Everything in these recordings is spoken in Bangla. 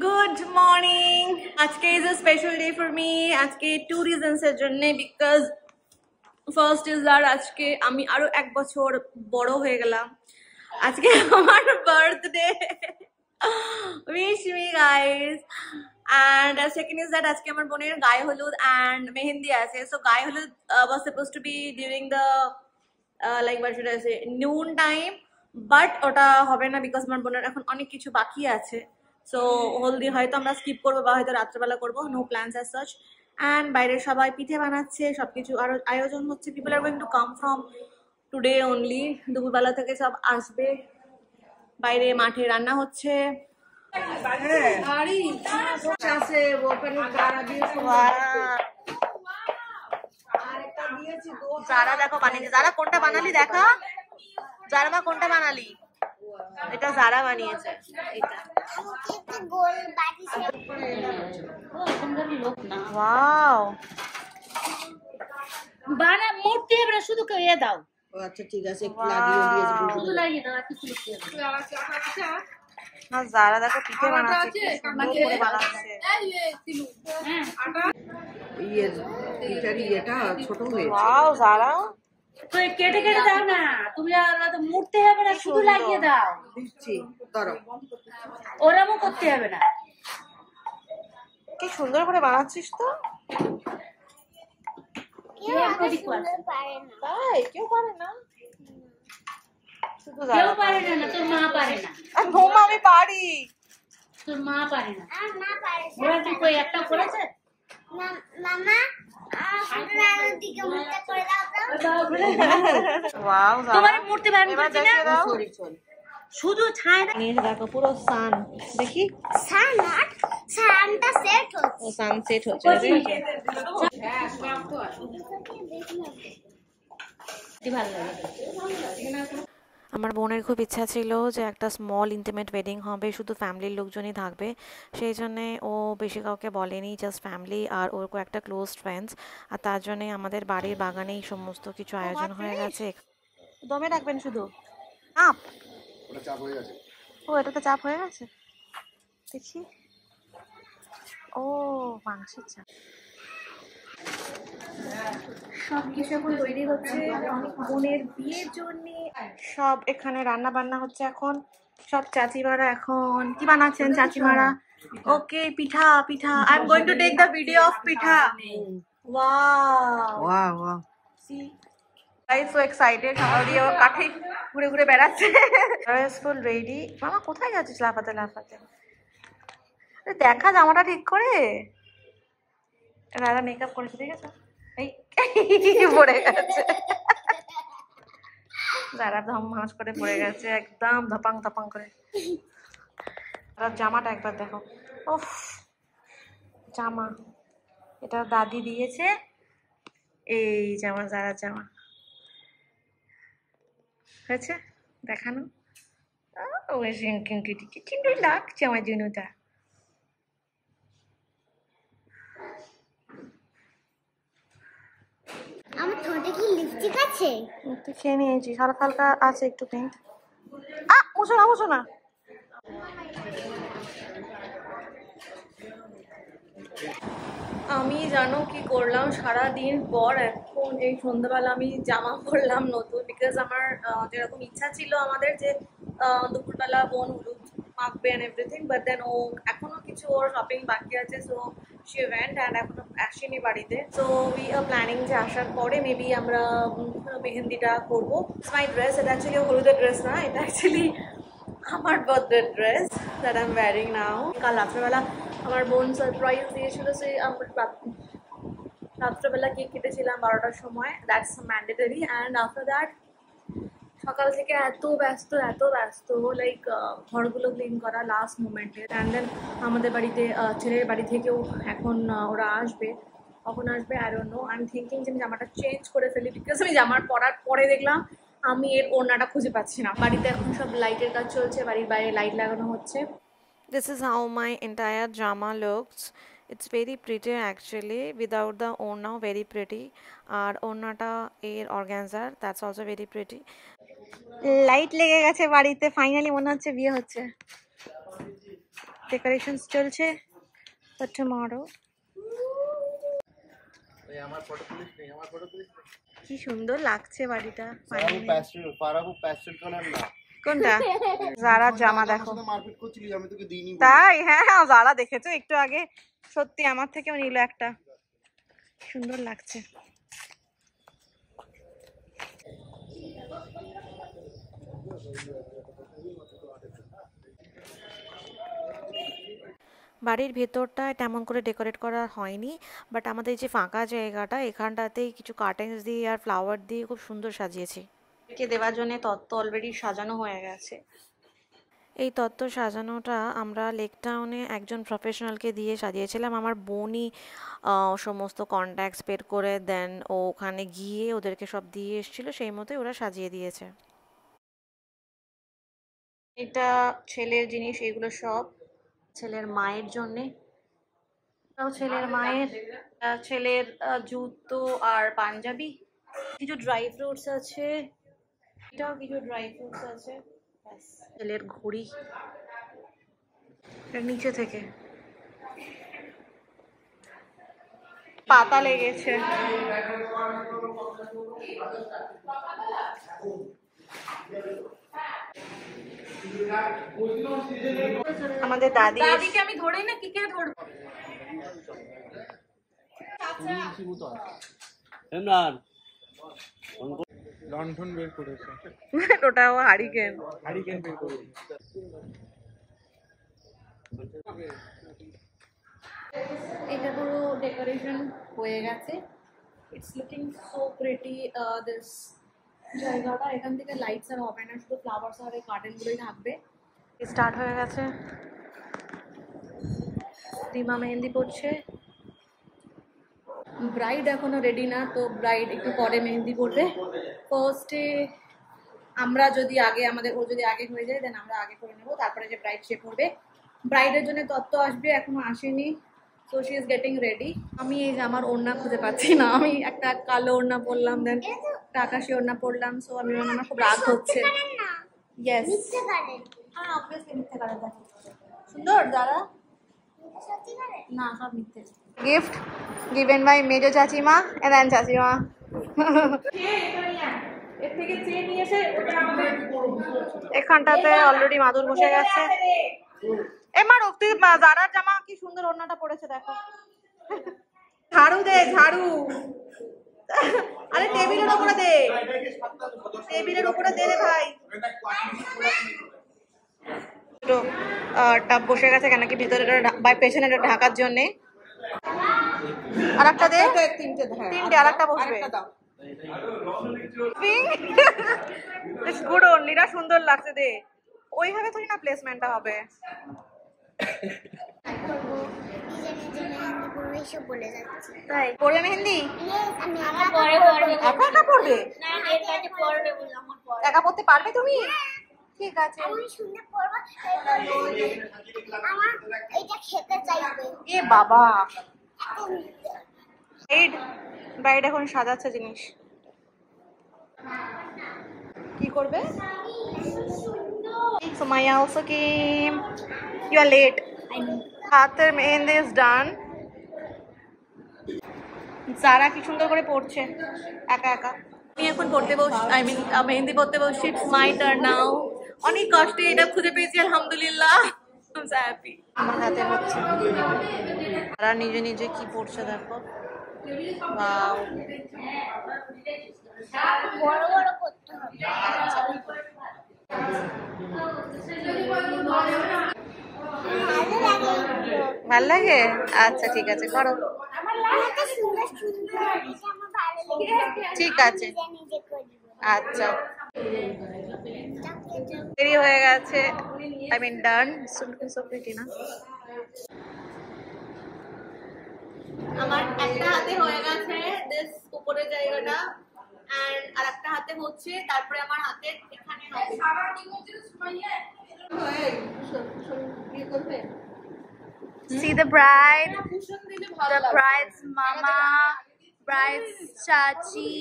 Good morning. Ajke is a special day for me. Ajke two reasons er jonne because first is that ajke ami aro ek bochor boro hoye gelam. Ajke amar birthday. Wish me guys. And second is that ajke amar boner gaye holud and mehendi ache. So gaye holud was supposed to be during the like what should I say noon time, but ওটা হবে না because আমার বোনের এখন অনেক কিছু বাকি আছে। সো হলদি হয়তো আমরা স্কিপ করবো বা হয়তো রাত্রেবেলা করবো, no plans as such. And বাইরে সবাই পিঠে বানাচ্ছে, সবকিছু আরো আয়োজন হচ্ছে। People are going to come from today only. দুপুরবেলা থেকে সব আসবে। বাইরে মাঠে রান্না হচ্ছে। যারা দেখো বানিয়েছে, যারা কোনটা বানালি দেখা, যারা মা কোনটা বানালি? এটা যারা বানিয়েছে। এটা ওয়াও, বানা মূর্তি এবারে শুধু ইয়ে দাও। আচ্ছা ঠিক আছে, একটু লাগিয়ে দিয়েছি, শুধু লাগিয়ে দাও, আর কিছু লিখতে হবে না। যারা দেখো পিঠে বানাচ্ছে, কি সুন্দর করে বানাচ্ছে। ইয়েটা ছোট হয়েছে। ওয়াও, যারা তো কেটে কেটে দাও না, তুমি আর মূর্তি হবে না, শুধু লাগিয়ে দাও। দিচ্ছি, ধরো। ওরকমও করতে হবে না। কি সুন্দর করে বানাচ্ছিস তো। তাই কেউ পারে না, শুধু কেউ পারে না, তোর মা পারে না। ঘুম আমি পারি, তোর মা পারে না। ওরা কি কই একটা করেছে? ওয়াও, তোমার মূর্তি বানিয়ে এবার দিচ্ছি না, দেখিয়ে দাও। শুধু ছায় না। নিয়ে দেখো পুরো সান, দেখি সানটা সেট হচ্ছে। ও সানসেট হচ্ছে। ভালো লাগে। আমার বোনের খুব ইচ্ছা ছিল যে একটা স্মল ইন্টিমেট ওয়েডিং হবে, শুধু ফ্যামিলির লোকজনই থাকবে। সেই জন্যে ও বেশি কাউকে বলেনি, জাস্ট ফ্যামিলি আর ওর কয়েকটা ক্লোজ ফ্রেন্ডস। আর তার জন্যে আমাদের বাড়ির বাগানেই সমস্ত কিছু আয়োজন হয়ে গেছে। দমে রাখবেন শুধু। আপ ওটা চাপ হয়ে গেছে। ও এটাতে চাপ হয়ে গেছে, দেখি। ও মাংসের চাপ। সব কিছু এখন তৈরি হচ্ছে বোনের বিয়ের জন্য। সব এখানে রান্না বান্না হচ্ছে এখন। সব চাচিমারা এখন কি বানাচ্ছেন চাচিমারা? ওকে, পিঠা পিঠা। I am going to take the video of pitha. Wow wow wow, see guys, so excited. Already ও কাঠে ঘুরে ঘুরে বেড়াচ্ছে। Full ready. মামা কোথায় যাচ্ছিস লাফাতে লাফাতে? দেখা জামাটা ঠিক করে। রাধা মেকআপ করেছে, ঠিক আছে? এই পড়ে গেছে, যারা ধম হাঁস করে পড়ে গেছে একদম ধপাং ধপাং করে। আর জামাটা একবার দেখো, ওফ জামা এটা দাদি দিয়েছে। এই জামা, যারা জামা হয়েছে দেখানো। সুন্দর লাগছে আমার জন্যটা। আমার ঠোঁটে কি লিপস্টিক আছে? একটু খেয়ে নিয়েছি, হালকা হালকা আছে একটু পেন্ট। মুছো না, মুছো না। আমি জানো কি করলাম সারাদিন পর? এখন এই সন্ধ্যাবেলা আমি জামা পরলাম নতুন, বিকজ আমার যেরকম ইচ্ছা ছিল আমাদের যে দুপুরবেলা বোন হলুদ মাখবে অ্যান্ড এভরিথিং, বাট দেন ও এখনো কিছু ওর শপিং বাকি আছে। সো শি ওয়েন্ট অ্যান্ড এখনো আসেনি বাড়িতে। সো উই আর প্ল্যানিং যে আসার পরে মেবি আমরা মেহেন্দিটা করবো। ইটস মাই ড্রেস, এটা অ্যাকচুয়ালি হলুদের ড্রেস না, এটা অ্যাকচুয়ালি আমার birthday dress that I am wearing now. কাল রাত্রেবেলা আমার বোন সারপ্রাইজ দিয়েছিল, সে আমরা রাত্রেবেলা কেক কেটেছিলাম 12টার সময়। That's mandatory. And after that সকাল থেকে এত ব্যস্ত লাইক ঘরগুলো ক্লিন করা লাস্ট মোমেন্টে। অ্যান্ড দেন আমাদের বাড়িতে ছেলের বাড়ি থেকেও এখন ওরা আসবে। কখন আসবে I don't know. I am thinking যে আমি জামাটা চেঞ্জ করে ফেলি, বিকজ আমি জামার পরার পরে দেখলাম আমি এর ওড়নাটা খুঁজে পাচ্ছি না। বাড়িতে এখন সব লাইটের কাজ চলছে, বাড়ির বাইরে লাইট লাগানো হচ্ছে। This is how my entire drama looks. It's very pretty actually, without the orna, very pretty. আর ওড়নাটা এর organza, that's also very pretty. Light লেগে গেছে বাড়িতে, ফাইনালি মনে হচ্ছে বিয়ে হচ্ছে। ডেকোরেশনস চলছে ফর টুমরো। কি সুন্দর লাগছে বাড়িটা। কোনটা? জারার জামা দেখো। তাই? হ্যাঁ জারা দেখেছো একটু আগে, সত্যি আমার থেকেও নিল একটা, সুন্দর লাগছে। বাড়ির ভেতরটায় তেমন করে ডেকোরেট করা হয়নি, বাট আমাদের যে ফাঁকা জায়গাটা এখানটাতেই কিছু কার্টেন্স দিয়ে আর ফ্লাওয়ার দিয়ে খুব সুন্দর সাজিয়েছি। কে দেওয়ার জন্য তত্ত্ব অলরেডি সাজানো হয়ে গেছে। এই তত্ত্ব সাজানোটা আমরা লেক টাউনে একজন প্রফেশনালকে দিয়ে সাজিয়েছিলাম। আমার বোনই সমস্ত কন্ট্যাক্টস বের করে দেন, ও ওখানে গিয়ে ওদেরকে সব দিয়ে এসেছিলো, সেই মতোই ওরা সাজিয়ে দিয়েছে। এটা ছেলের জিনিস, এগুলো সব ছেলের মায়ের জন্যে, ছেলের মায়ের, ছেলের জুতো আর পাঞ্জাবি, কিছু ড্রাই ফ্রুটস আছে, এটাও কিছু ড্রাই ফ্রুটস আছে, ছেলের ঘড়ি নিচে থেকে পাতা লেগেছে। আমাদের দাদিকে আমি ধরে না, কি কে ধরবো? লণ্ঠন বের করেছে, ওটাও হারিকেন বের করেছে। এটা পুরো ডেকোরেশন হয়ে গেছে। It's looking so pretty. This জায়গাটা, এখান থেকে লাইটস আর হবে না, শুধু ফ্লাওয়ার্স আর এই কার্টেনগুলোই থাকবে। স্টার্ট হয়ে গেছে, রিমা মেহেন্দি পড়ছে। ব্রাইড এখনো রেডি না, তো ব্রাইড একটু পরে মেহেন্দি পড়বে। ফার্স্টে আমরা যদি আগে, আমাদের ও যদি আগে হয়ে যায় দেন আমরা আগে করে নেবো, তারপরে যে ব্রাইড সে করবে। ব্রাইডের জন্য তত্ত্ব আসবে, এখনো আসেনি, so she is getting ready. আমি এই যে আমার ওড়না খুঁজে পাচ্ছি না, আমি একটা কালো ওড়না পরলাম, দেন একটা আকাশি ওড়না পরলাম, সো আমি আমার খুব রাগ হচ্ছে। ইয়েস, হ্যাঁ অবভিয়াসলি মিথ্যে করে দেখ সুন্দর দাঁড়া না, সব মিথ্যে। গিফট গিভেন বাই মেজো চাচিমা এন্ড চাচিমা। এর থেকে চেয়ে নিয়ে এসে এখানটাতে অলরেডি মাদুর বসে গেছে। এ মা রক্তি জারার জামা কি সুন্দর ওড়নাটা পড়েছে দেখো। ঝাড়ু দে, ঝাড়ু। আরে টেবিলের উপরে দে, টেবিলের উপরে দে রে ভাই। টাব বসে গেছে কেন কি ভিতরে পেছনে ঢাকার জন্য। আর একটা দে, তিনটে আর একটা বসবে। গুড অনলিটা সুন্দর লাগছে, দে ওইভাবে থোড়ি না প্লেসমেন্টটা হবে। তাই পড়বে মেহেন্দি? একা একা পড়বে? একা পড়তে পারবে তুমি? ঠিক আছে, এ বাবা। ব্রাইড এখন সাজাচ্ছে জিনিস, কি করবে? Sumaya also came. You are late. হাতের মেহেন্দি is done. জারা কি সুন্দর করে পড়ছে একা একা। আমি এখন পড়তে বসছি, I mean মেহেন্দি পড়তে বসছি। It's my turn now. অনেক কষ্টে এটা খুঁজে পেয়েছি, আলহামদুলিল্লাহ। I'm so happy. আমার হাতে হচ্ছে, জারা নিজে নিজে কি পড়ছে দেখো। Wow. বড় বড় করতে হবে। ভাল লাগে? আচ্ছা ঠিক আছে, করো। ঠিক আছে, আচ্ছা দেরি হয়ে গেছে। I mean done. So pretty না? আমার একটা হাতে হয়ে গেছে দিস উপরের জায়গাটা, এন্ড আর একটা হাতে হচ্ছে, তারপরে আমার হাতের এখানে হবে। See the bride, the bride's mama, bride's chachi,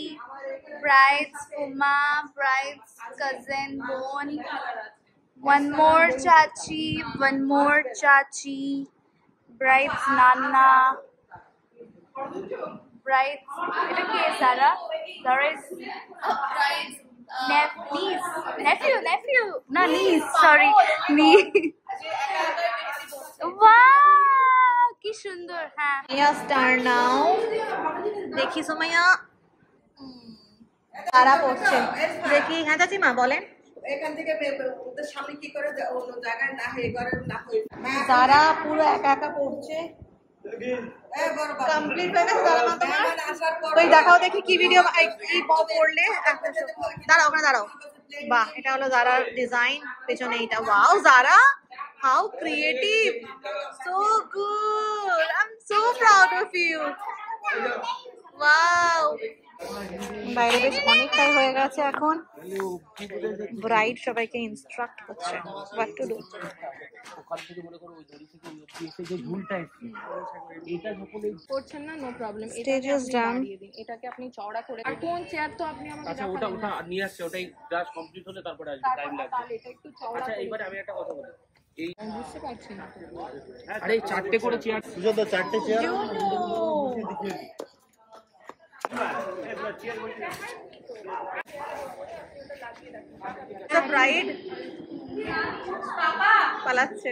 bride's uma, bride's cousin, bon, One more chachi, one more chachi. Bride's nana. Bride's. এটা কে সারা? Zara is nephew. No, niece. Sorry, niece. Wow, কি সুন্দর। হ্যাঁ। Yes, turn now. দেখি সুমাইয়া তারা পড়ছে দেখি। হ্যাঁ চাচিমা বলেন। এখান থেকে ওদের সামনে কি করে অন্য জায়গায় না হয়ে ঘরে না হয়ে তারা পুরো একা একা পড়ছে। কমপ্লিট হয়ে গেছে তারা মা তোমার? ওই দেখাও দেখি কি ভিডিও কি পড়লে। দাঁড়াও ওখানে দাঁড়াও। বাহ, এটা হলো জারার ডিজাইন, পেছনে এটা। Wow Zara, how creative, so good, I am so proud of you. Wow, বাইরে বেশ অনেকটাই হয়ে গেছে। এখন ব্রাইড সবাইকে ইনস্ট্রাক্ট করছে হোয়াট টু ডু। করছেন না, no problem. Stage is done. এটাকে আপনি চওড়া করে আর কোন চেয়ার তো আপনি আমাকে আচ্ছা ওটা নিয়ে আসছে, ওটাই জাস্ট কমপ্লিট হলে তারপরে আসবে, টাইম লাগবে। তাহলে এটা একটু চওড়া। আচ্ছা এইবারে আমি একটা কথা বলি, এই বুঝতে পারছি না। আরে চারটে করে চেয়ার, সুজাতা চারটে চেয়ার। The bride পালাচ্ছে,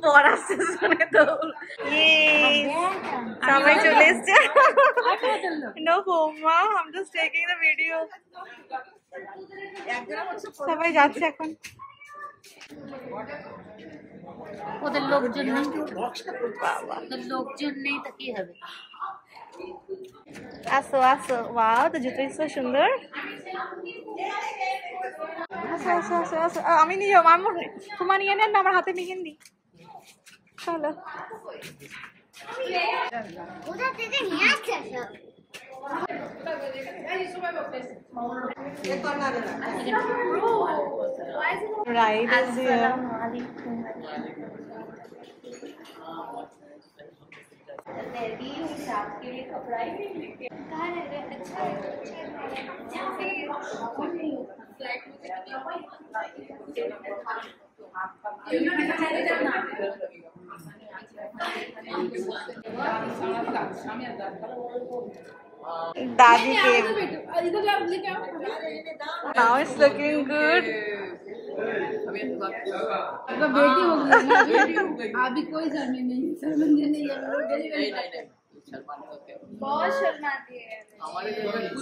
বর আসছে শুনে তো সবাই চলে এসছে। No বৌমা, I'm just taking the video. সবাই যাচ্ছে এখন। ওদের লোকজন নেই, ওদের লোকজন নেই তো কি হবে। আসো আসো, ওয়াও তো জুতোই তো সুন্দর। আসো আসো আসো আসো, আমি নিয়ে যাবো। আমার তোমার নিয়ে নেন না, আমার হাতে মেহেন্দি। চলো কোথা থেকে নিয়ে আসছে সব? Bride is here. Daddy came. Now it's looking good. बेटी हो गई ना, अभी कोई शर्मी नहीं, शर्मिंदे नहीं है। बहुत शर्माती है।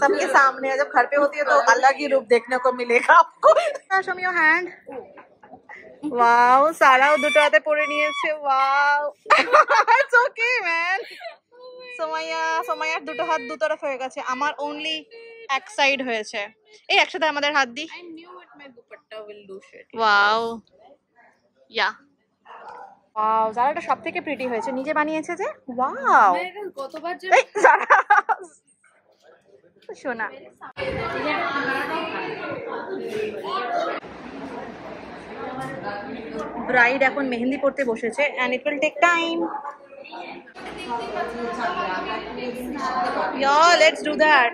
सबके सामने जब घर पे होती है तो अलग ही रूप देखने को मिलेगा आपको। Show me your hand. Wow, সারাও দুটো হাতে পরে নিয়েছে। Wow, it's okay man. সোমাইয়ার দুটো হাত দু তরফ হয়ে গেছে, আমার অনলি এক সাইড হয়েছে। এই একসাথে আমাদের হাত দি। I knew it, my dupatta will do shit. Wow, yeah wow, জারাটা সবথেকে প্রিটি হয়েছে, নিজে বানিয়েছে যে। ওয়াও, কতবার যে এই জারা শোনা। ব্রাইড এখন মেহেন্দি পড়তে বসেছে and it will take time. Yeah, let's do that.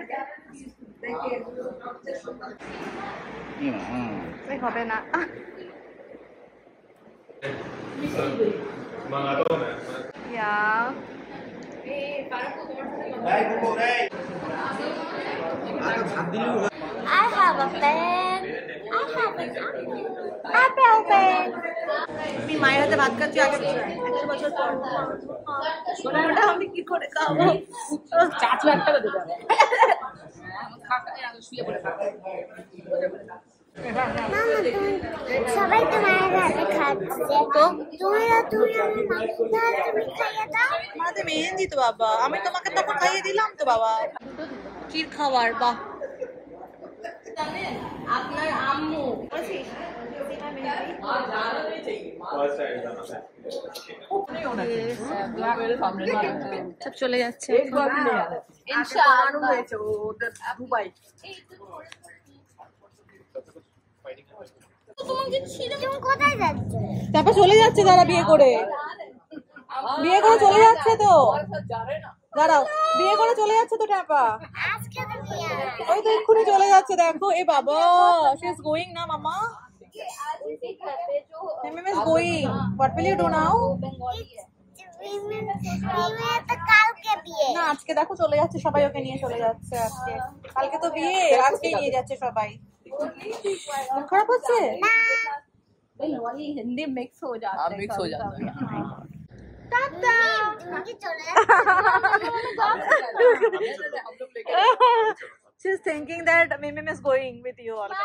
হবে না। Yeah. I have a pen. I have an apple pen. আমি মায়ের হাতে ভাত খাচ্ছি আগে 100 বছর পর। ওটা আমি কি করে খাবো? 4 লাখ টাকা দেবে। শুয়ে পড়ে থাকা। সবাই তোমার হাতে খাচ্ছে, তো তুমি আমি তুমি খাইয়ে দাও। মাতে মেহেন্দি তো বাবা, আমি তোমাকে তখন খাইয়ে দিলাম তো বাবা। কি খাবার? বাহ, আপনার আম্মু সব চলে যাচ্ছে। দুবাই তুমি কোথায় যাচ্ছ? তারপর চলে যাচ্ছে যারা বিয়ে করে চলে যাচ্ছে তো। দাঁড়াও, বিয়ে করে চলে যাচ্ছে তো টাপা। আজকে তো বিয়ে। ওই তো এক্ষুনি চলে যাচ্ছে দেখো। এ বাবা, she is going না মামা। মিমিম is going. What will you do now? না আজকে দেখো চলে যাচ্ছে সবাই, ওকে নিয়ে চলে যাচ্ছে আজকে। কালকে তো বিয়ে, আজকে নিয়ে যাচ্ছে সবাই। মন খারাপ হচ্ছে? हिंदी मिक्स हो जाता है, मिक्स हो जाता है। She is thinking that Mimim is going with you also.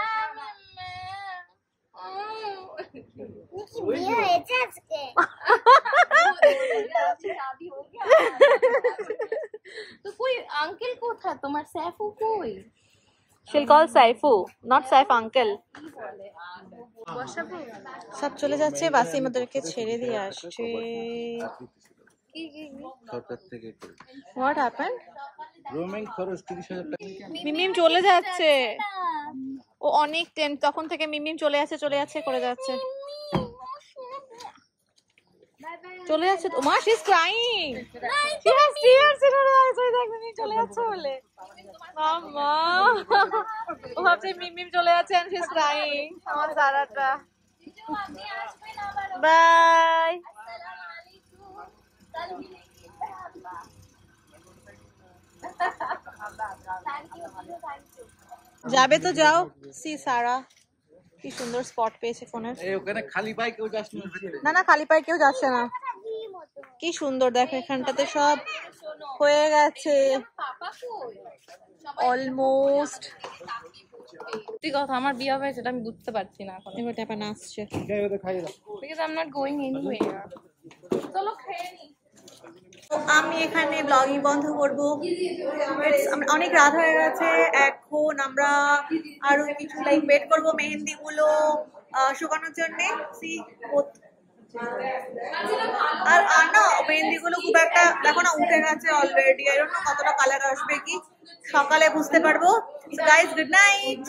तो कोई अंकल को था तुम्हारे सैफू कोई She'll call Saifu, not Saif uncle. সব চলে যাচ্ছে, বাসি আমাদেরকে ছেড়ে দিয়ে আসছে। সরকার থেকে What happened? রোমিং খরচ 30,000 টাকা। মিমিম চলে যাচ্ছে, ও অনেক তখন থেকে মিমিম চলে যাচ্ছে করে যাচ্ছে, চলে যাচ্ছে। ও মা, she is crying. She has tears in her eyes. ওই দেখ মিমিম চলে যাচ্ছে বলে। মামা, ও ভাবছে মিমিম চলে যাচ্ছে and she is crying. আমার জারাটা। বাই। যাবে তো যাও। সি সারা কি সুন্দর স্পট পেয়েছে ফোনের। ওখানে খালি পায়ে কেউ যাস না। না খালি পায়ে কেউ যাচ্ছে না। কি সুন্দর দেখো, এখানটাতে সব হয়ে গেছে অলমোস্ট। সত্যি কথা, আমার বিয়ে হবে সেটা আমি বুঝতে পারছি না এখন। এবার টাপা নাচছে। Because I'm not going anywhere. চলো খেয়ে নি। আমি এখানে ব্লগিং বন্ধ করবো। অনেক রাত হয়ে গেছে, এখন আমরা আরো কিছু ওয়েট করবো মেহেন্দি গুলো শুকানোর জন্য। আর না মেহেন্দি গুলো খুব একটা দেখো না উঠে গেছে অলরেডি। আই ডোন্ট নো কতটা কালার আসবে, কি সকালে বুঝতে পারবো। Guys, good night.